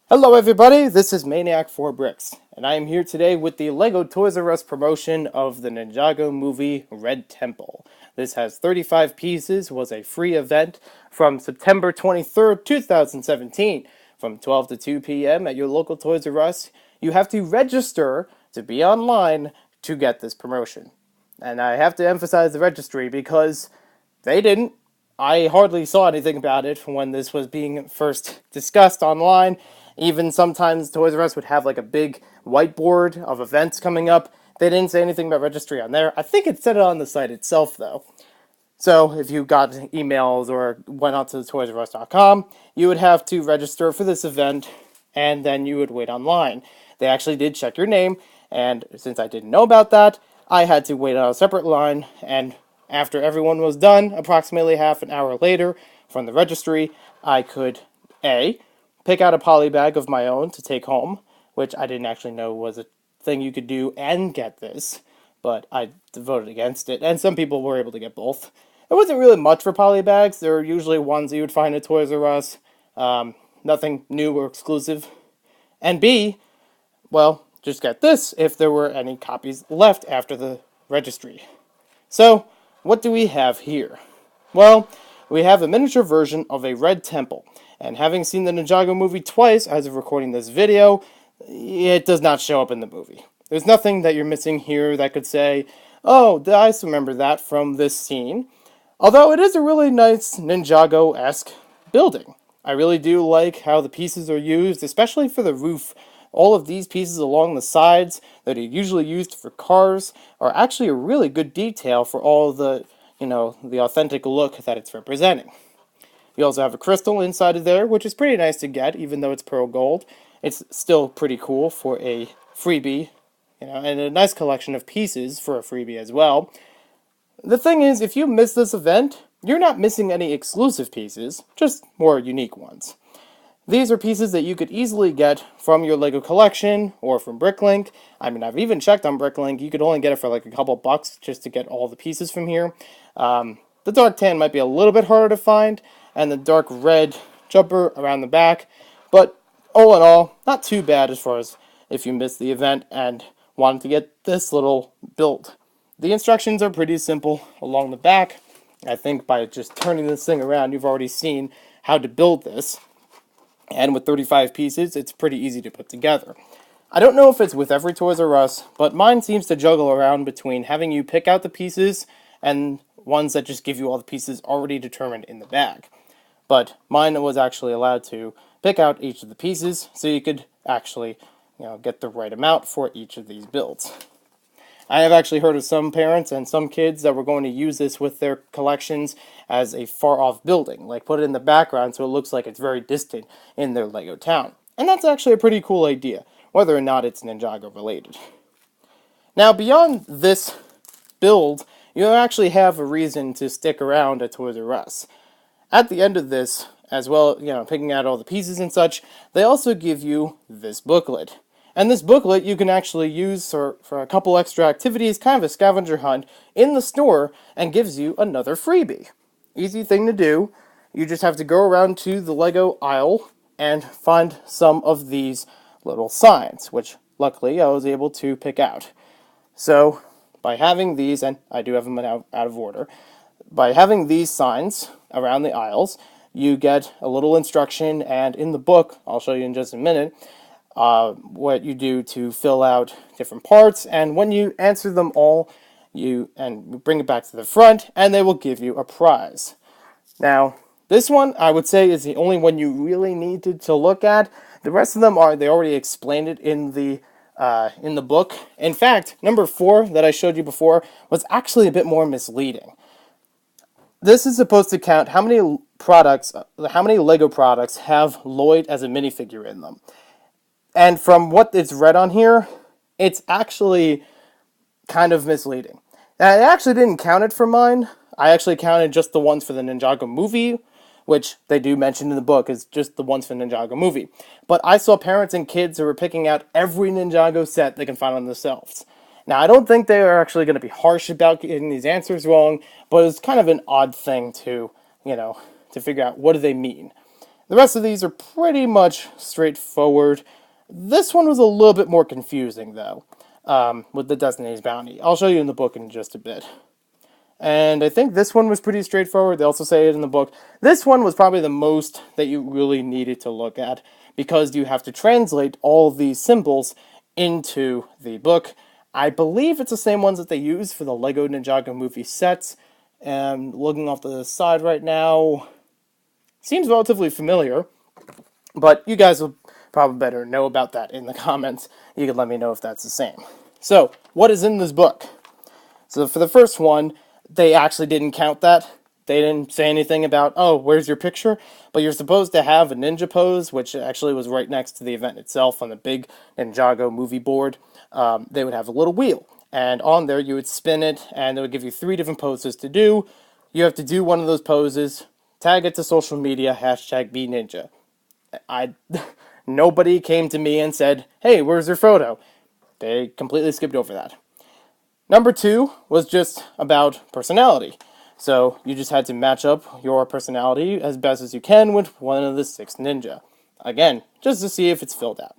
Hello everybody, this is Maniac4Bricks, and I am here today with the LEGO Toys R Us promotion of the Ninjago movie Red Temple. This has 35 pieces, was a free event from September 23rd, 2017, from 12 to 2 p.m. at your local Toys R Us. You have to register to be online to get this promotion. And I have to emphasize the registry because they didn't. I hardly saw anything about it when this was being first discussed online. Even sometimes Toys R Us would have like a big whiteboard of events coming up. They didn't say anything about registry on there. I think it said it on the site itself though. So if you got emails or went out to ToysRUs.com, you would have to register for this event and then you would wait online. They actually did check your name, and since I didn't know about that, I had to wait on a separate line, and after everyone was done, approximately half an hour later from the registry, I could A, pick out a poly bag of my own to take home, which I didn't actually know was a thing you could do and get this, but I voted against it, and some people were able to get both. It wasn't really much for poly bags. They're usually ones you would find at Toys R Us. Nothing new or exclusive. And B, well, just get this if there were any copies left after the registry. So, what do we have here? Well, we have a miniature version of a red temple. And having seen the Ninjago movie twice as of recording this video, it does not show up in the movie. There's nothing that you're missing here that could say, oh, I remember that from this scene. Although it is a really nice Ninjago-esque building. I really do like how the pieces are used, especially for the roof. All of these pieces along the sides that are usually used for cars are actually a really good detail for all the, the authentic look that it's representing. You also have a crystal inside of there, which is pretty nice to get, even though it's pearl gold. It's still pretty cool for a freebie, and a nice collection of pieces for a freebie as well. The thing is, if you miss this event, you're not missing any exclusive pieces, just more unique ones. These are pieces that you could easily get from your LEGO collection or from Bricklink. I mean, I've even checked on Bricklink. You could only get it for like a couple bucks just to get all the pieces from here. The dark tan might be a little bit harder to find, and the dark red jumper around the back. But all in all, not too bad as far as if you missed the event and wanted to get this little build. The instructions are pretty simple along the back. I think by just turning this thing around, you've already seen how to build this. And with 35 pieces, it's pretty easy to put together. I don't know if it's with every Toys R Us, but mine seems to juggle around between having you pick out the pieces and ones that just give you all the pieces already determined in the bag. But mine was actually allowed to pick out each of the pieces, so you could actually, get the right amount for each of these builds. I have actually heard of some parents and some kids that were going to use this with their collections as a far-off building, like put it in the background so it looks like it's very distant in their LEGO town. And that's actually a pretty cool idea, whether or not it's Ninjago related. Now, beyond this build, you actually have a reason to stick around at Toys R Us. At the end of this, as well, picking out all the pieces and such, they also give you this booklet. And this booklet you can actually use for a couple extra activities, kind of a scavenger hunt, in the store, and gives you another freebie. Easy thing to do. You just have to go around to the LEGO aisle and find some of these little signs, which luckily I was able to pick out. So, by having these, and I do have them out of order, by having these signs around the aisles, you get a little instruction, and in the book, I'll show you in just a minute, what you do to fill out different parts, and when you answer them all, you bring it back to the front, and they will give you a prize. Now, this one I would say is the only one you really needed to look at. The rest of them they already explained it in the book. In fact, number 4 that I showed you before was actually a bit more misleading. This is supposed to count how many LEGO products have Lloyd as a minifigure in them. And from what it's read on here, it's actually kind of misleading. Now, I actually didn't count it for mine. I actually counted just the ones for the Ninjago movie, which they do mention in the book is just the ones for the Ninjago movie. But I saw parents and kids who were picking out every Ninjago set they can find on themselves. Now, I don't think they are actually going to be harsh about getting these answers wrong, but it's kind of an odd thing to figure out what do they mean. The rest of these are pretty much straightforward. This one was a little bit more confusing, though, with the Destiny's Bounty. I'll show you in the book in just a bit. And I think this one was pretty straightforward. They also say it in the book. This one was probably the most that you really needed to look at, because you have to translate all these symbols into the book. I believe it's the same ones that they use for the Lego Ninjago movie sets. And looking off the side right now, seems relatively familiar, but you guys will probably better know about that in the comments. You can let me know if that's the same. So, what is in this book? So for the first one, they actually didn't count that. They didn't say anything about, oh, where's your picture? But you're supposed to have a ninja pose, which actually was right next to the event itself on the big Ninjago movie board. They would have a little wheel, and on there you would spin it, and it would give you 3 different poses to do. You have to do one of those poses, tag it to social media, #BeNinja. Nobody came to me and said, hey, where's your photo? They completely skipped over that. Number 2 was just about personality. So you just had to match up your personality as best as you can with one of the 6 ninja. Again, just to see if it's filled out.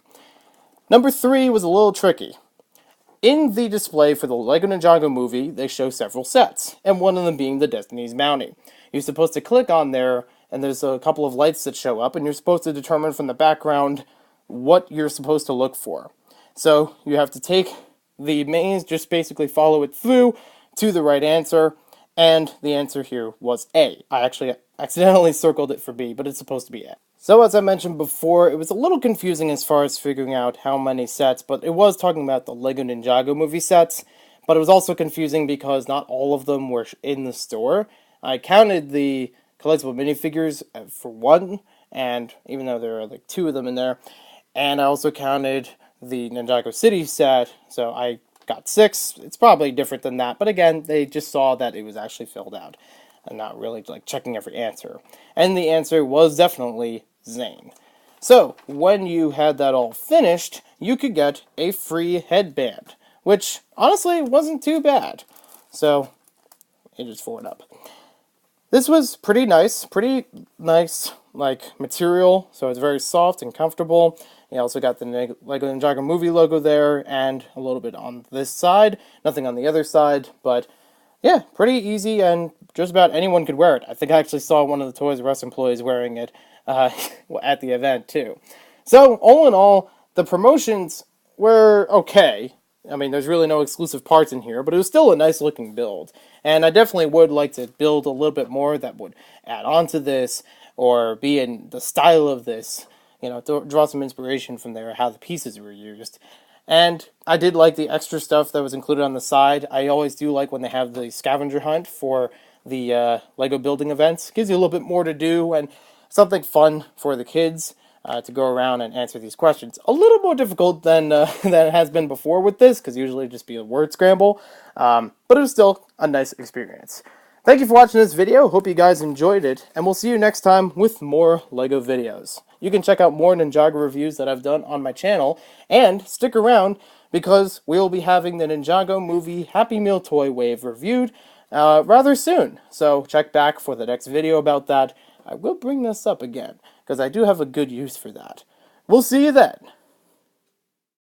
Number 3 was a little tricky. In the display for the Lego Ninjago movie, they show several sets, and one of them being the Destiny's Bounty. You're supposed to click on there, and there's a couple of lights that show up, and you're supposed to determine from the background what you're supposed to look for. So you have to take the maze, just basically follow it through to the right answer, and the answer here was A. I actually accidentally circled it for B, but it's supposed to be A. So as I mentioned before, it was a little confusing as far as figuring out how many sets, but it was talking about the Lego Ninjago movie sets, but it was also confusing because not all of them were in the store. I counted the collectible minifigures for 1, and even though there are like 2 of them in there, and I also counted the Ninjago City set, so I got 6. It's probably different than that, but again, they just saw that it was actually filled out and not really like checking every answer. And the answer was definitely Zane. So, when you had that all finished, you could get a free headband, which honestly wasn't too bad. So, it just forward up. This was pretty nice like material, so it's very soft and comfortable. You also got the Lego Ninjago movie logo there, and a little bit on this side, nothing on the other side, but yeah, pretty easy, and just about anyone could wear it. I think I actually saw one of the ToysRUs employees wearing it at the event too. So, all in all, the promotions were okay. I mean, there's really no exclusive parts in here, but it was still a nice looking build. And I definitely would like to build a little bit more that would add on to this, or be in the style of this, draw some inspiration from there, how the pieces were used. And I did like the extra stuff that was included on the side. I always do like when they have the scavenger hunt for the Lego building events. Gives you a little bit more to do, and something fun for the kids. To go around and answer these questions. A little more difficult than than it has been before with this, because usually it'd just be a word scramble. But it was still a nice experience. Thank you for watching this video. Hope you guys enjoyed it, and we'll see you next time with more LEGO videos. You can check out more Ninjago reviews that I've done on my channel, and stick around because we'll be having the Ninjago movie Happy Meal Toy Wave reviewed rather soon. So check back for the next video about that. I will bring this up again, because I do have a good use for that. We'll see you then.